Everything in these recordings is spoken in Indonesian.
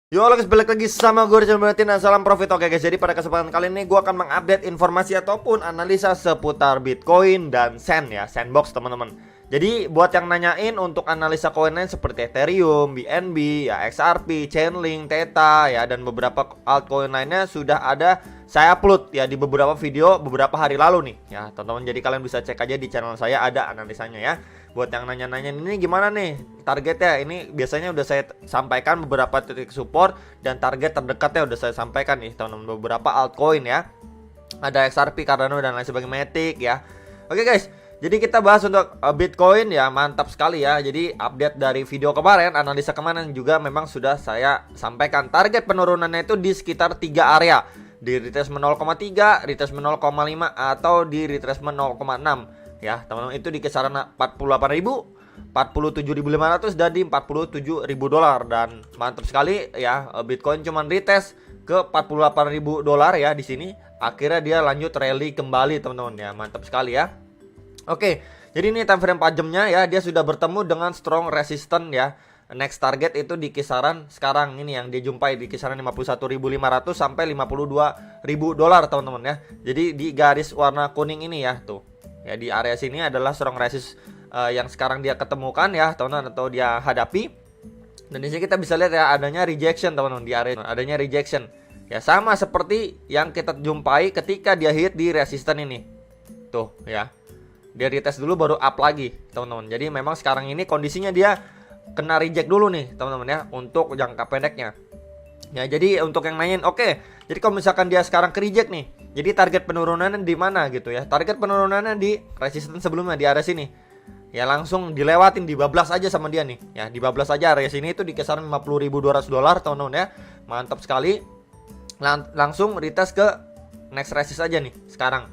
Yo guys, balik lagi sama gue Rizal Berarti dan salam profit. Oke guys, jadi pada kesempatan kali ini gue akan mengupdate informasi ataupun analisa seputar Bitcoin dan Sand ya, Sandbox teman-teman. Jadi buat yang nanyain untuk analisa koin lain seperti Ethereum, BNB, ya XRP, Chainlink, Theta ya, dan beberapa altcoin lainnya sudah ada saya upload ya di beberapa video beberapa hari lalu nih ya teman-teman. Jadi kalian bisa cek aja di channel saya, ada analisanya ya. Buat yang nanya-nanya ini gimana nih targetnya, ini biasanya udah saya sampaikan beberapa titik support dan target terdekatnya udah saya sampaikan nih teman-teman. Beberapa altcoin ya, ada XRP, Cardano dan lain sebagainya, Matic ya. Oke guys, jadi kita bahas untuk Bitcoin ya, mantap sekali ya. Jadi update dari video kemarin, analisa kemarin juga memang sudah saya sampaikan. Target penurunannya itu di sekitar 3 area, di retracement 0,3, retracement 0,5 atau di retracement 0,6 ya teman-teman. Itu di kisaran 48.000, 47.500 dan di 47.000 dolar. Dan mantap sekali ya, Bitcoin cuman retest ke 48.000 dolar ya di sini. Akhirnya dia lanjut rally kembali teman-teman ya, mantap sekali ya. Oke, jadi ini time frame 4 jamnya ya, dia sudah bertemu dengan strong resistance ya. Next target itu di kisaran sekarang ini yang dia jumpai di kisaran 51.500 sampai 52.000 dolar teman-teman ya. Jadi di garis warna kuning ini ya tuh. Ya di area sini adalah strong resist yang sekarang dia ketemukan ya teman-teman, atau dia hadapi. Dan di sini kita bisa lihat ya adanya rejection teman-teman, di area adanya rejection. Ya sama seperti yang kita jumpai ketika dia hit di resistance ini. Tuh ya. Dia retest dulu baru up lagi teman-teman. Jadi memang sekarang ini kondisinya dia kena reject dulu nih teman-teman ya untuk jangka pendeknya. Ya jadi untuk yang nanyain, oke, jadi kalau misalkan dia sekarang ke reject nih, jadi target penurunannya di mana gitu ya. Target penurunannya di resistance sebelumnya di area sini. Ya langsung dilewatin, dibablas aja sama dia nih. Ya dibablas aja area sini itu di kisaran 50.200 dolar teman-teman ya. Mantap sekali. Langsung retest ke next resist aja nih sekarang.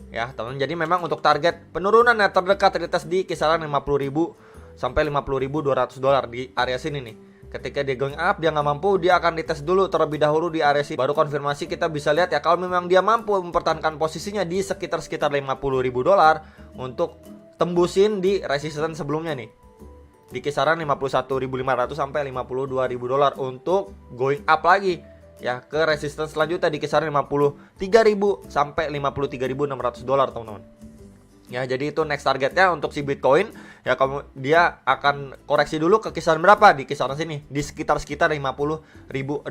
Ya teman-teman, jadi memang untuk target penurunan yang terdekat retest di kisaran 50.000 sampai 50.200 dolar di area sini nih. Ketika dia going up, dia nggak mampu, dia akan retest dulu terlebih dahulu di area sini. Baru konfirmasi kita bisa lihat ya kalau memang dia mampu mempertahankan posisinya di sekitar 50.000 dolar untuk tembusin di resistance sebelumnya nih. Di kisaran 51.500 sampai 52.000 dolar untuk going up lagi. Ya ke resistance selanjutnya di kisaran 53.000 sampai 53.600 dolar teman-teman. Ya jadi itu next targetnya untuk si Bitcoin. Ya kamu dia akan koreksi dulu ke kisaran berapa, di kisaran sini di sekitar 50.000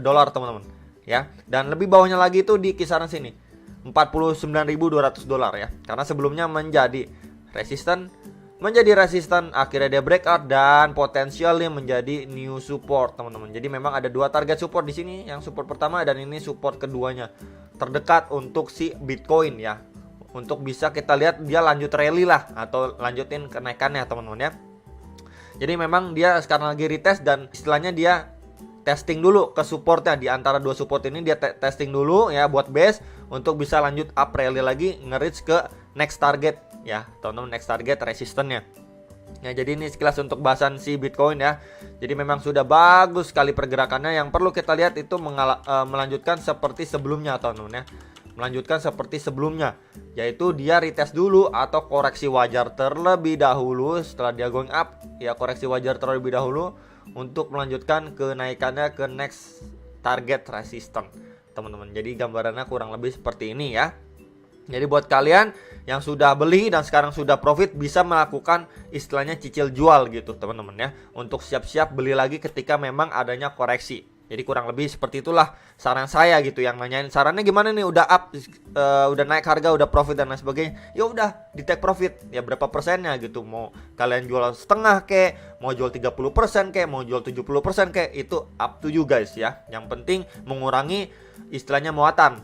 dolar teman-teman. Ya dan lebih bawahnya lagi itu di kisaran sini 49.200 dolar ya. Karena sebelumnya menjadi resisten, akhirnya dia breakout dan potensialnya menjadi new support teman-teman. Jadi memang ada dua target support di sini, yang support pertama dan ini support keduanya terdekat untuk si Bitcoin ya. Untuk bisa kita lihat dia lanjut rally lah atau lanjutin kenaikannya teman-teman ya. Jadi memang dia sekarang lagi retest dan istilahnya dia testing dulu ke supportnya. Di antara dua support ini dia testing dulu ya buat base untuk bisa lanjut up rally lagi, nge-reach ke next target ya teman-teman, next target resistance-nya. Ya jadi ini sekilas untuk bahasan si Bitcoin ya. Jadi memang sudah bagus sekali pergerakannya. Yang perlu kita lihat itu melanjutkan seperti sebelumnya teman-teman ya. Melanjutkan seperti sebelumnya, yaitu dia retest dulu atau koreksi wajar terlebih dahulu. Setelah dia going up ya koreksi wajar terlebih dahulu untuk melanjutkan kenaikannya ke next target resistance teman-teman. Jadi gambarannya kurang lebih seperti ini ya. Jadi buat kalian yang sudah beli dan sekarang sudah profit bisa melakukan istilahnya cicil jual gitu teman-teman ya, untuk siap-siap beli lagi ketika memang adanya koreksi. Jadi kurang lebih seperti itulah saran saya gitu. Yang nanyain sarannya gimana nih, udah up, udah naik harga, udah profit dan lain sebagainya. Ya udah di take profit ya berapa persennya gitu. Mau kalian jual setengah kek, mau jual 30% kek, mau jual 70% kek, itu up to you guys ya. Yang penting mengurangi istilahnya muatan.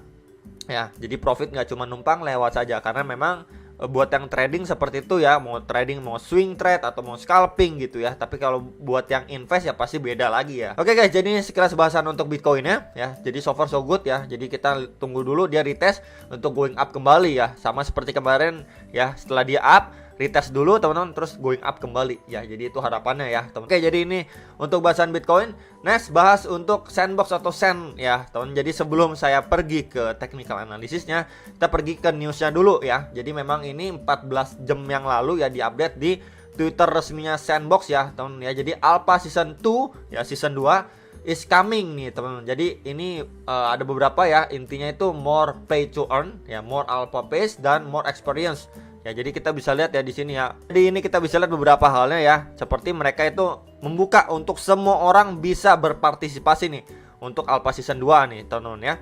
Ya, jadi profit nggak cuma numpang lewat saja, karena memang buat yang trading seperti itu ya, mau trading, mau swing trade atau mau scalping gitu ya. Tapi kalau buat yang invest ya pasti beda lagi ya. Oke guys, jadi ini sekilas bahasan untuk Bitcoin ya. Jadi so far so good ya. Jadi kita tunggu dulu dia retest untuk going up kembali ya. Sama seperti kemarin ya, setelah dia up retest dulu teman-teman, terus going up kembali ya. Jadi itu harapannya ya teman. Oke, jadi ini untuk bahasan Bitcoin. Next bahas untuk Sandbox atau Sand ya teman. Jadi sebelum saya pergi ke technical analisisnya, kita pergi ke newsnya dulu ya. Jadi memang ini 14 jam yang lalu ya diupdate di Twitter resminya Sandbox ya teman ya. Jadi Alpha Season 2 ya, Season 2 is coming nih teman-teman. Jadi ini ada beberapa ya, intinya itu more play to earn ya, more alpha pace dan more experience. Ya, jadi kita bisa lihat ya di sini ya. Jadi ini kita bisa lihat beberapa halnya ya, seperti mereka itu membuka untuk semua orang bisa berpartisipasi nih untuk Alpha Season 2 nih teman-teman ya.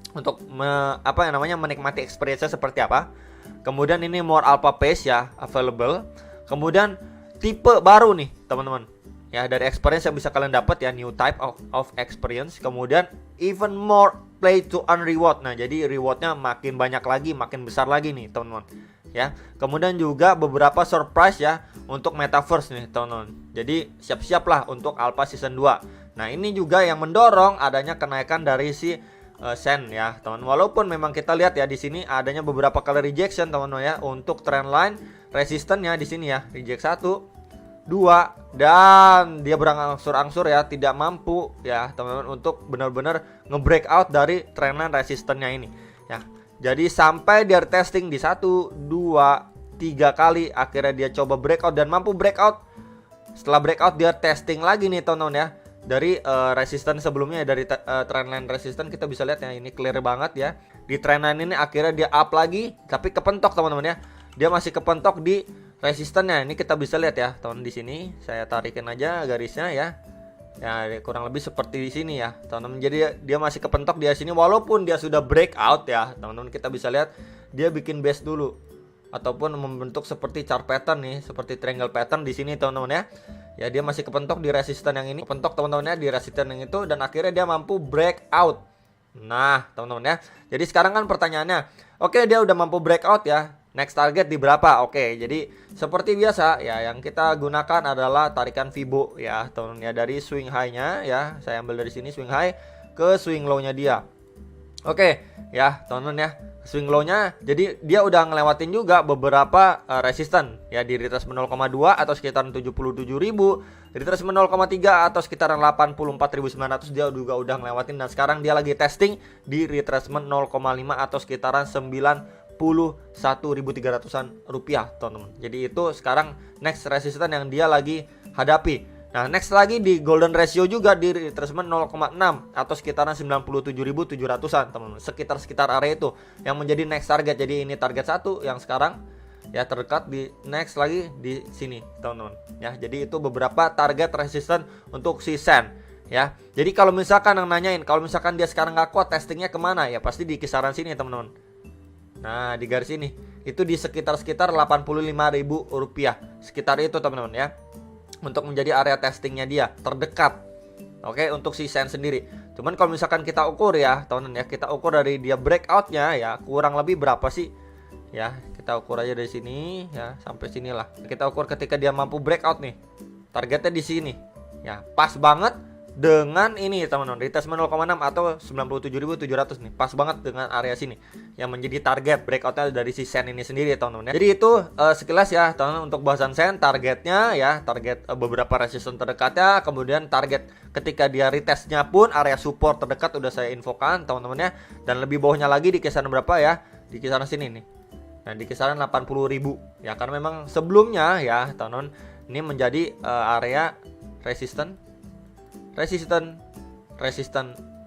Untuk menikmati experience-nya seperti apa. Kemudian ini more alpha pace ya available. Kemudian tipe baru nih teman-teman. Ya, dari experience yang bisa kalian dapat ya, new type of experience. Kemudian even more play to earn reward. Nah, jadi rewardnya makin banyak lagi, makin besar lagi nih teman-teman. Ya, kemudian juga beberapa surprise ya untuk metaverse nih teman-teman. Jadi siap-siaplah untuk Alpha Season 2. Nah, ini juga yang mendorong adanya kenaikan dari si Sen ya teman. Walaupun memang kita lihat ya di sini adanya beberapa kali rejection teman-teman ya untuk trendline resistance-nya di sini ya, reject 1, 2, dan dia berangsur-angsur ya tidak mampu ya teman-teman untuk benar-benar nge-breakout dari trendline resistance-nya ini ya. Jadi sampai dia testing di 1, 2, 3 kali, akhirnya dia coba breakout dan mampu breakout. Setelah breakout dia testing lagi nih teman-teman ya, dari resistance sebelumnya, dari trendline resistance kita bisa lihat ya, ini clear banget ya. Di trendline ini akhirnya dia up lagi, tapi kepentok teman-teman ya. Dia masih kepentok di resistance-nya. Ini kita bisa lihat ya, teman di sini. Saya tarikin aja garisnya ya. Ya, kurang lebih seperti di sini ya, teman-teman. Jadi dia masih kepentok di sini walaupun dia sudah breakout ya, teman-teman. Kita bisa lihat dia bikin base dulu ataupun membentuk seperti chart pattern nih, seperti triangle pattern di sini teman-teman ya. Ya, dia masih kepentok di resistance yang ini, kepentok teman-teman ya di resistance yang itu, dan akhirnya dia mampu breakout. Nah, teman-teman ya. Jadi sekarang kan pertanyaannya, oke, dia udah mampu breakout ya. Next target di berapa? Oke, jadi seperti biasa ya, yang kita gunakan adalah tarikan Fibo ya, teman-teman ya, dari swing high-nya ya. Saya ambil dari sini swing high ke swing low-nya dia. Oke, ya, teman-teman ya. Swing low-nya, jadi dia udah ngelewatin juga beberapa resisten ya, di retracement 0,2 atau sekitaran 77.000, retracement 0,3 atau sekitaran 84.900 dia juga udah ngelewatin, dan sekarang dia lagi testing di retracement 0,5 atau sekitaran 91.300-an rupiah teman-teman. Jadi itu sekarang next resistance yang dia lagi hadapi. Nah, next lagi di golden ratio juga di retracement 0,6 atau sekitaran 97.700-an teman-teman. Sekitar area itu yang menjadi next target. Jadi ini target 1 yang sekarang ya terdekat, di next lagi di sini teman-teman. Ya, jadi itu beberapa target resistance untuk si Sen ya. Jadi kalau misalkan yang nanyain, kalau misalkan dia sekarang nggak kuat, testingnya kemana ya, pasti di kisaran sini teman-teman. Nah, di garis ini itu di sekitar 85.000 rupiah, sekitar itu teman-teman ya, untuk menjadi area testingnya dia terdekat. Oke, untuk si Sen sendiri. Cuman kalau misalkan kita ukur ya teman-teman ya, kita ukur dari dia breakoutnya ya, kurang lebih berapa sih ya, kita ukur aja dari sini ya, sampai sinilah. Kita ukur ketika dia mampu breakout nih, targetnya di sini ya, pas banget dengan ini teman-teman, retracement 0,6 atau 97.700 nih, pas banget dengan area sini yang menjadi target breakoutnya dari si Sen ini sendiri teman-teman ya. Jadi itu sekilas ya teman-teman untuk bahasan Sen, targetnya ya, target beberapa resistance terdekatnya, kemudian target ketika dia retestnya pun area support terdekat udah saya infokan teman-teman ya, dan lebih bawahnya lagi di kisaran berapa ya, di kisaran sini nih. Nah, di kisaran 80.000 ya, karena memang sebelumnya ya teman-teman ini menjadi area resistance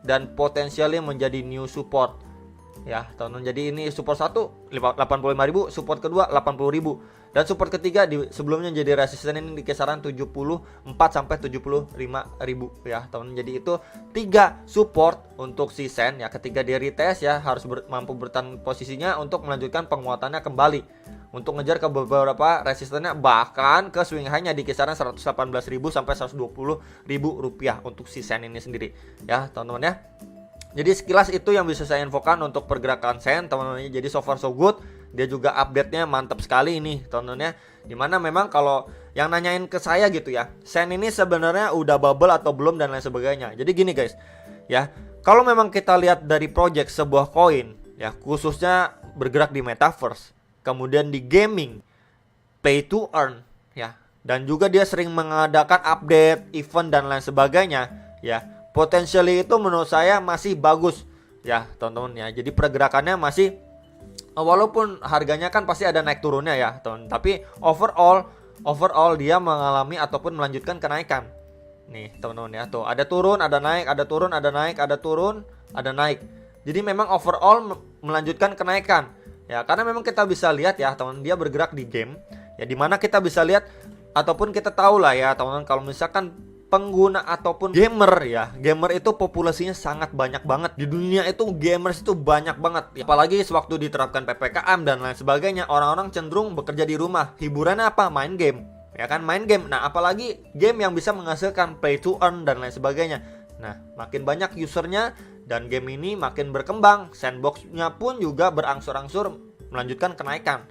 dan potensialnya menjadi new support ya teman-teman. Jadi ini support 1 85.000, support kedua 80.000, dan support ketiga di sebelumnya jadi resisten ini di kisaran 74 sampai 75.000 ya teman-teman. Jadi itu 3 support untuk si Sen ya, ketika dia retest ya harus mampu bertahan posisinya untuk melanjutkan penguatannya kembali untuk ngejar ke beberapa resistennya, bahkan ke swing high-nya di kisaran 118.000 sampai 120.000 rupiah untuk si Sen ini sendiri ya teman-teman ya. Jadi sekilas itu yang bisa saya infokan untuk pergerakan Sen teman-teman. Jadi so far so good, dia juga update-nya mantap sekali ini teman-teman ya. Dimana memang kalau yang nanyain ke saya gitu ya, Sen ini sebenarnya udah bubble atau belum dan lain sebagainya. Jadi gini guys ya, kalau memang kita lihat dari project sebuah koin ya, khususnya bergerak di metaverse, kemudian di gaming, pay to earn ya, dan juga dia sering mengadakan update, event dan lain sebagainya ya, potensialnya itu menurut saya masih bagus ya teman-teman ya. Jadi pergerakannya masih, walaupun harganya kan pasti ada naik turunnya ya teman, tapi overall dia mengalami ataupun melanjutkan kenaikan Nih teman-teman ya, tuh ada turun, ada naik, ada turun, ada naik, ada turun, ada naik. Jadi memang overall melanjutkan kenaikan. Ya, karena memang kita bisa lihat ya teman, dia bergerak di game. Ya, dimana kita bisa lihat ataupun kita tahu lah ya teman-teman, kalau misalkan pengguna ataupun gamer ya, gamer itu populasinya sangat banyak banget di dunia, itu gamers itu banyak banget ya. Apalagi sewaktu diterapkan PPKM dan lain sebagainya, orang-orang cenderung bekerja di rumah, hiburannya apa? Main game ya kan, main game. Nah, apalagi game yang bisa menghasilkan play to earn dan lain sebagainya. Nah, makin banyak usernya dan game ini makin berkembang, sandboxnya pun juga berangsur-angsur melanjutkan kenaikan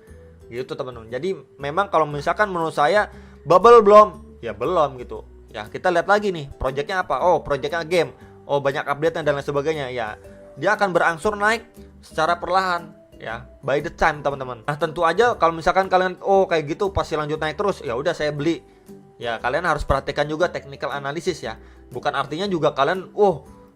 gitu teman-teman. Jadi memang kalau misalkan menurut saya bubble belum, ya belum gitu. Ya, kita lihat lagi nih, projectnya apa? Oh, projectnya game. Oh, banyak update dan lain sebagainya. Ya, dia akan berangsur naik secara perlahan. Ya, by the time teman-teman. Nah, tentu aja kalau misalkan kalian kayak gitu pasti lanjut naik terus, ya udah saya beli. Ya, kalian harus perhatikan juga technical analysis ya. Bukan artinya juga kalian,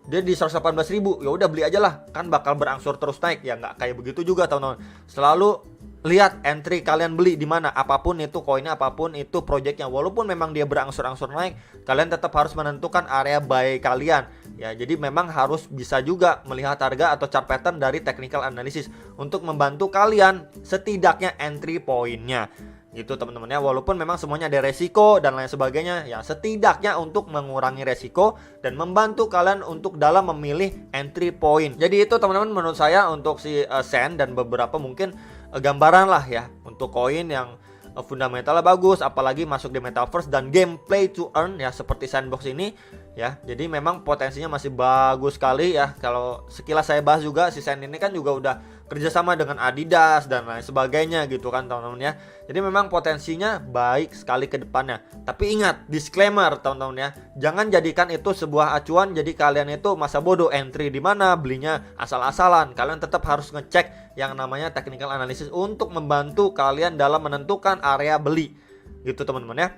dia di 118.000, ya udah beli aja lah, kan bakal berangsur terus naik. Ya nggak kayak begitu juga teman-teman. Selalu lihat entry kalian beli di mana, apapun itu koinnya, apapun itu projectnya, walaupun memang dia berangsur-angsur naik, kalian tetap harus menentukan area buy kalian. Ya, jadi memang harus bisa juga melihat harga atau chart pattern dari technical analysis untuk membantu kalian setidaknya entry poinnya. Gitu teman-teman ya, walaupun memang semuanya ada resiko dan lain sebagainya, ya setidaknya untuk mengurangi resiko dan membantu kalian untuk dalam memilih entry point. Jadi itu teman-teman menurut saya untuk si Sen dan beberapa mungkin gambaran lah ya untuk koin yang fundamentalnya bagus, apalagi masuk di metaverse dan gameplay to earn ya seperti Sandbox ini ya. Jadi memang potensinya masih bagus sekali ya. Kalau sekilas saya bahas juga, si Sen ini kan juga udah kerjasama dengan Adidas dan lain sebagainya gitu kan teman-teman ya. Jadi memang potensinya baik sekali ke depannya. Tapi ingat, disclaimer teman-teman ya, jangan jadikan itu sebuah acuan jadi kalian itu masa bodoh entry di mana, belinya asal-asalan. Kalian tetap harus ngecek yang namanya technical analysis untuk membantu kalian dalam menentukan area beli gitu teman-teman ya.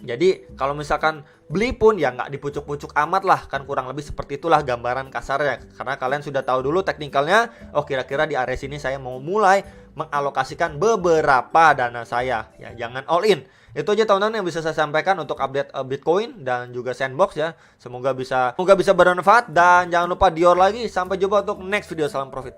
Jadi kalau misalkan beli pun ya nggak dipucuk-pucuk amat lah, kan kurang lebih seperti itulah gambaran kasarnya. Karena kalian sudah tahu dulu teknikalnya, kira-kira di area sini saya mau mulai mengalokasikan beberapa dana saya. Ya, jangan all in. Itu aja teman-teman yang bisa saya sampaikan untuk update Bitcoin dan juga Sandbox ya. Semoga bisa bermanfaat dan jangan lupa Dior lagi. Sampai jumpa untuk next video. Salam profit.